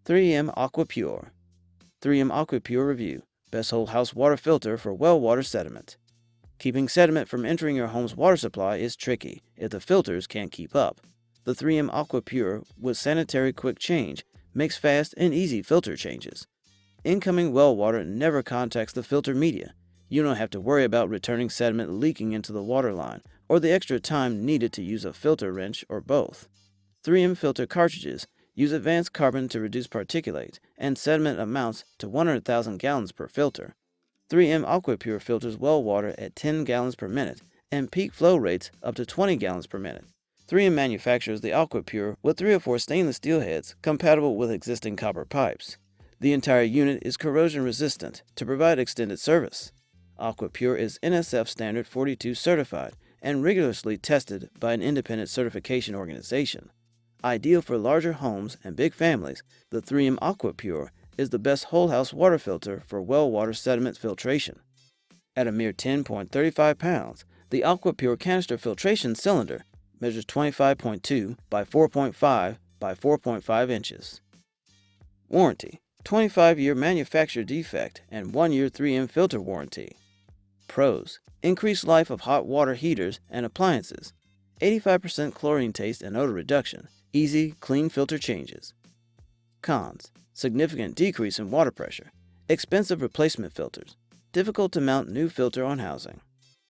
3M Aqua-Pure. 3M Aqua-Pure Review. Best whole house water filter for well water sediment. Keeping sediment from entering your home's water supply is tricky if the filters can't keep up. The 3M Aqua-Pure with Sanitary Quick Change makes fast and easy filter changes. Incoming well water never contacts the filter media. You don't have to worry about returning sediment leaking into the water line or the extra time needed to use a filter wrench or both. 3M filter cartridges use advanced carbon to reduce particulate and sediment amounts to 100,000 gallons per filter. 3M Aqua-Pure filters well water at 10 gallons per minute and peak flow rates up to 20 gallons per minute. 3M manufactures the Aqua-Pure with 3 or 4 stainless steel heads compatible with existing copper pipes. The entire unit is corrosion resistant to provide extended service. Aqua-Pure is NSF Standard 42 certified and rigorously tested by an independent certification organization. Ideal for larger homes and big families, the 3M Aqua-Pure is the best whole house water filter for well water sediment filtration. At a mere 10.35 pounds, the Aqua-Pure canister filtration cylinder measures 25.2 by 4.5 by 4.5 inches. Warranty: 25-year manufacturer defect and 1-year 3M filter warranty. Pros: increased life of hot water heaters and appliances, 85% chlorine taste and odor reduction, easy, clean filter changes. Cons: significant decrease in water pressure, expensive replacement filters, difficult to mount new filter on housing.